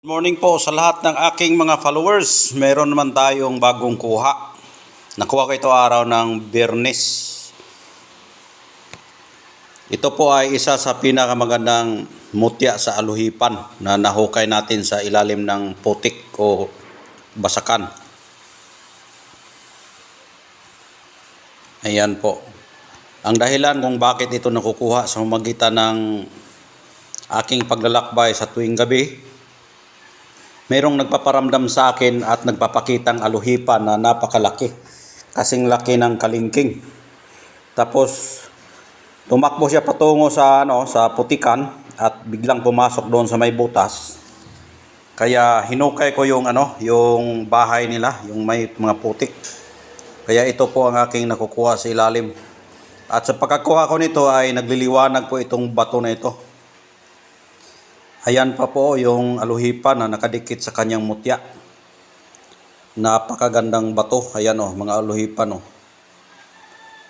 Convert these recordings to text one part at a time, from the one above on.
Morning po sa lahat ng aking mga followers. Meron naman tayong bagong kuha. Nakuha ko ito araw ng Biyernes. Ito po ay isa sa pinakamagandang mutya sa aluhipan na nahukay natin sa ilalim ng putik o basakan. Ayan po. Ang dahilan kung bakit ito nakukuha sa pamamagitan ng aking paglalakbay sa tuwing gabi, mayroong nagpaparamdam sa akin at nagpapakitang aluhipan na napakalaki. Kasing laki ng kalingking. Tapos tumakbo siya patungo sa sa putikan at biglang pumasok doon sa may butas. Kaya hinukay ko yung yung bahay nila, yung may mga putik. Kaya ito po ang aking nakukuha sa ilalim. At sa pagkakuha ko nito ay nagliliwanag po itong bato na ito. Ayan pa po yung aluhipan na nakadikit sa kanyang mutya. Napakagandang bato. Ayan mga aluhipan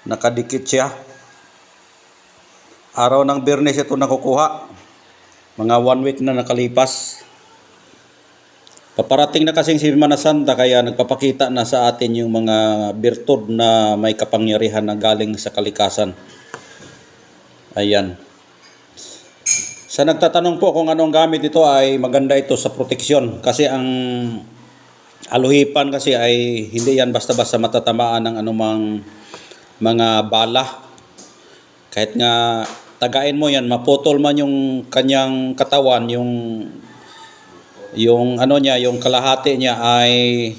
nakadikit siya. Araw ng Biyernes ito nakukuha. Mga 1 week na nakalipas. Paparating na kasing Semana Santa kaya nagpapakita na sa atin yung mga birtud na may kapangyarihan na galing sa kalikasan. Ayan. Sa nagtatanong po kung anong gamit ito ay maganda ito sa proteksyon kasi ang aluhipan kasi ay hindi yan basta-basta matatamaan ng anumang mga bala. Kahit nga tagain mo yan, maputol man yung kanyang katawan, yung yung kalahati niya ay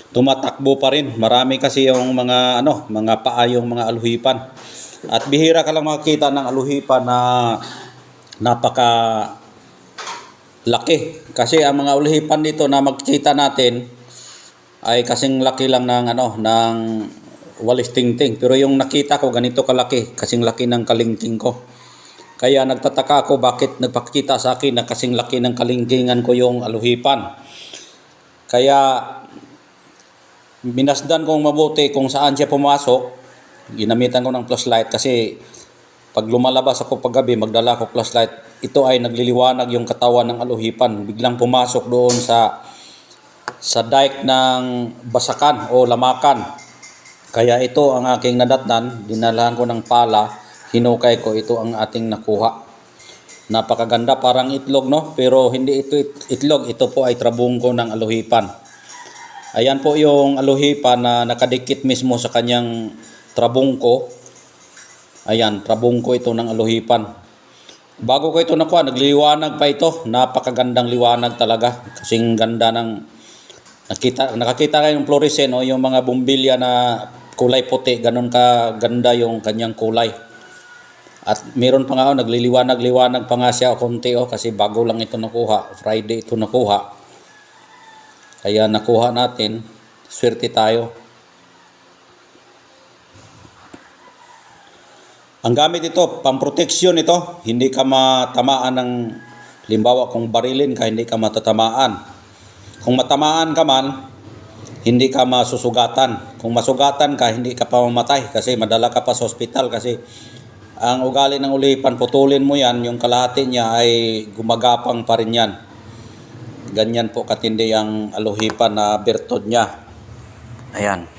tumatakbo pa rin. Marami kasi yung mga mga paa yung mga aluhipan. At bihira ka lang makakita ng aluhipan na napaka laki kasi ang mga aluhipan dito na magkita natin ay kasing laki lang ng ng walis tingting, pero yung nakita ko ganito kalaki, kasing laki ng kalingking ko. Kaya nagtataka ako bakit nagpakita sa akin na kasing laki ng kalingkingan ko yung aluhipan. Kaya minasdan kong mabuti kung saan siya pumasok. Ginamitan ko ng flashlight kasi pag lumalabas ako paggabi, magdala ko flashlight. Ito ay nagliliwanag yung katawan ng aluhipan. Biglang pumasok doon sa dike ng basakan o lamakan. Kaya ito ang aking nadatnan. Dinalahan ko ng pala. Hinukay ko. Ito ang ating nakuha. Napakaganda. Parang itlog, no? Pero hindi ito itlog. Ito po ay trabungko ng aluhipan. Ayan po yung aluhipan na nakadikit mismo sa kanyang trabungko. Ayan, trabungko ito ng aluhipan. Bago ko ito nakuha, nagliliwanag pa ito. Napakagandang liwanag talaga. Kasing ganda ng nakakita kayo ng fluorescent yung mga bumbilya na kulay puti. Ganon ka ganda yung kanyang kulay. At meron pa nga nagliliwanag-liwanag pa nga siya konti kasi bago lang ito nakuha. Friday ito nakuha. Kaya nakuha natin. Swerte tayo. Ang gamit ito, pamproteksyon ito, hindi ka matamaan ng, limbawa kung barilin ka, hindi ka matatamaan. Kung matamaan ka man, hindi ka masusugatan. Kung masugatan ka, hindi ka pa mamatay kasi madala ka pa sa ospital kasi ang ugali ng aluhipan, putulin mo yan, yung kalahati niya ay gumagapang pa rin yan. Ganyan po katindi ang aluhipan na birtud niya. Ayan.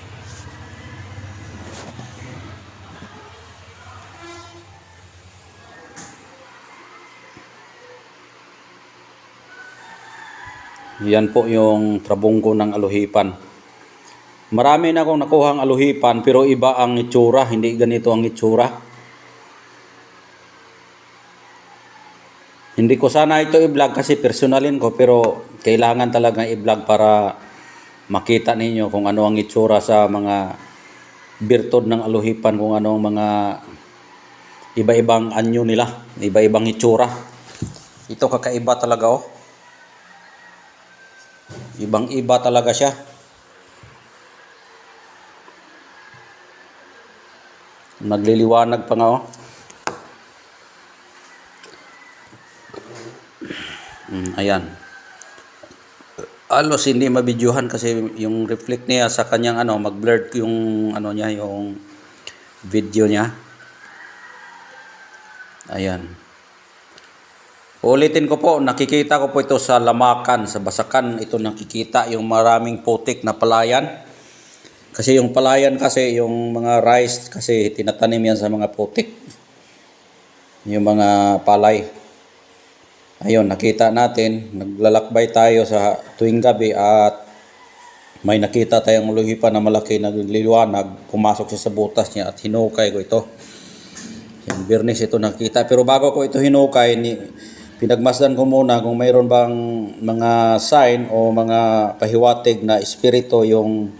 Yan po yung trabungko ng aluhipan. Marami na akong nakuhang aluhipan pero iba ang itsura, hindi ganito ang itsura. Hindi ko sana ito i-vlog kasi personalin ko pero kailangan talaga i-vlog para makita ninyo kung ano ang itsura sa mga birtud ng aluhipan, kung ano ang mga iba-ibang anyo nila, iba-ibang itsura. Ito kakaiba talaga Ibang-iba talaga siya. Nagliliwanag pa nga Ayan. Alos hindi mabidyuhan kasi yung reflect niya sa kanyang mag-blur yung niya, yung video niya. Ayan. Ulitin ko po, nakikita ko po ito sa Lamakan, sa Basakan. Ito nakikita yung maraming putik na palayan. Kasi yung palayan kasi, yung mga rice kasi tinatanim yan sa mga putik. Yung mga palay. Ayun, nakita natin, naglalakbay tayo sa tuwing gabi at may nakita tayong uluhipan na malaki na nagliliwanag, pumasok siya sa butas niya at hinukay ko ito. Yung birnis ito nakita. Pero bago ko ito hinukay, pinagmasdan ko muna kung mayroon bang mga sign o mga pahiwatig na espiritu yung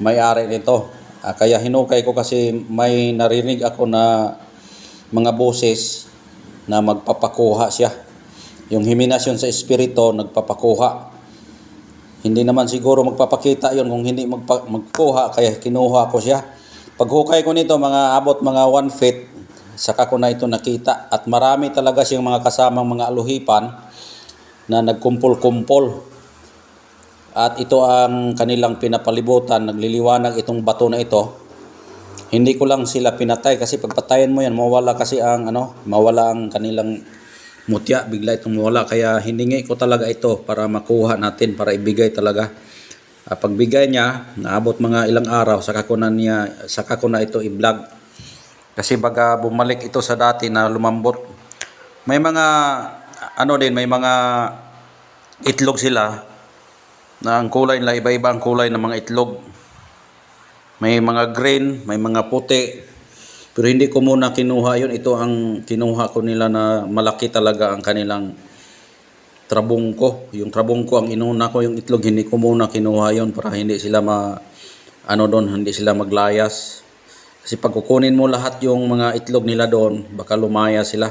may-ari nito. Kaya hinukay ko kasi may narinig ako na mga boses na magpapakuha siya. Yung himinasyon sa espiritu, nagpapakuha. Hindi naman siguro magpapakita yon kung hindi magkuha, kaya kinuha ko siya. Paghukay ko nito, mga abot mga 1 feet, saka ko na ito nakita. At marami talaga siyang mga kasamang mga aluhipan na nagkumpol-kumpol. At ito ang kanilang pinapalibutan, nagliliwanag itong bato na ito. Hindi ko lang sila pinatay kasi pagpatayin mo yan, mawala kasi ang mawala ang kanilang mutya, bigla itong mawala. Kaya hiningi ko talaga ito para makuha natin, para ibigay talaga. Pagbigay niya, naabot mga ilang araw, saka ko na ito i-vlog. Kasi baga bumalik ito sa dati na lumambot. May mga may mga itlog sila na ang kulay nila iba-iba ang kulay ng mga itlog. May mga green, may mga puti. Pero hindi ko muna kinuha yun. Ito ang kinuha ko nila na malaki talaga ang kanilang trabungko. Yung trabungko ang inuna ko, yung itlog hindi ko muna kinuha yun para hindi sila hindi sila maglayas. Kasi pag kukunin mo lahat yung mga itlog nila doon, baka lumaya sila.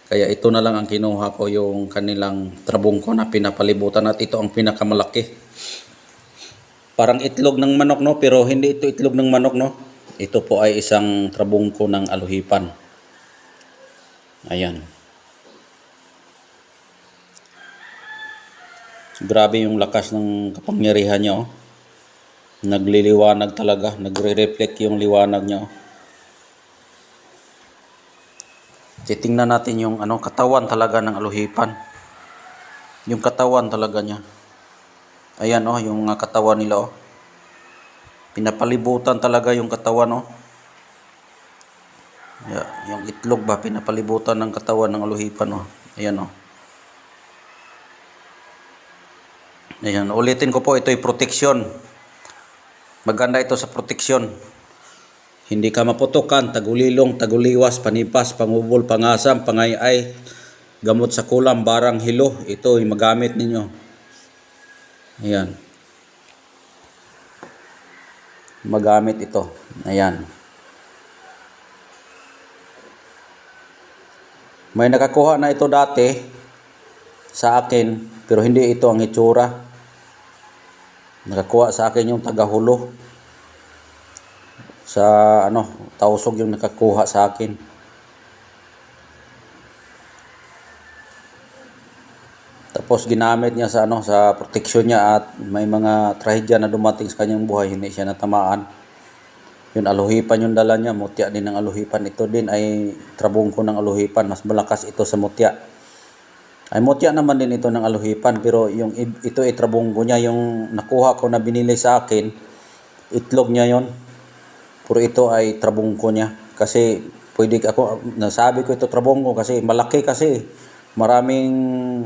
Kaya ito na lang ang kinuha ko, yung kanilang trabungko na pinapalibutan, at ito ang pinakamalaki. Parang itlog ng manok, no? Pero hindi ito itlog ng manok, no? Ito po ay isang trabungko ng aluhipan. Ayan. Grabe yung lakas ng kapangyarihan niya, oh. Nagliliwanag talaga, nagre-reflect yung liwanag niya, oh. Titingnan natin yung katawan talaga ng aluhipan. Yung katawan talaga niya. Ayan, oh, yung katawan nila, oh. Pinapalibutan talaga yung katawan, oh. Yung itlog ba, pinapalibutan ng katawan ng aluhipan, oh. Ayan, oh. Ayan, ulitin ko po, ito ay proteksyon. Maganda ito sa proteksyon. Hindi ka maputukan, tagulilong, taguliwas, panipas, pangubol, pangasam, pangayay, gamot sa kulam, barang hilo. Ito ay magamit ninyo. Ayan. Magamit ito. Ayan. May nakakuha na ito dati sa akin, pero hindi ito ang itsura. Nakakuha sa akin yung tagahulo. Sa Tausog yung nakakuha sa akin. Tapos ginamit niya sa sa proteksyon niya, at may mga trahedya na dumating sa kanyang buhay, hindi siya natamaan. Yun, aluhipan yung dala niya, mutya din ng aluhipan. Ito din ay trabungko ng aluhipan, mas malakas ito sa mutya. Ay mutya naman din ito ng aluhipan, pero ito ay trabungko niya. Yung nakuha ko na binili sa akin, itlog niya yon. Pero ito ay trabungko niya. Kasi nasabi ko ito trabungko kasi malaki kasi. Maraming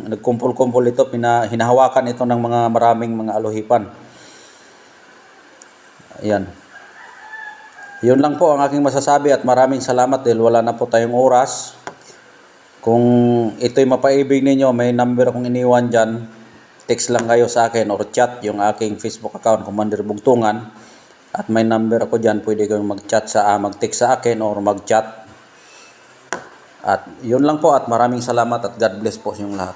nagkumpul-kumpul ito, hinahawakan ito ng maraming mga aluhipan. Ayan. Yun lang po ang aking masasabi, at maraming salamat dahil wala na po tayong oras. Kung ito'y mapaibig ninyo, may number akong iniwan dyan. Text lang kayo sa akin or chat yung aking Facebook account, Commander Bugtungan. At may number ako dyan, pwede kayong mag-text sa akin or mag-chat. At yun lang po, at maraming salamat at God bless po yung lahat.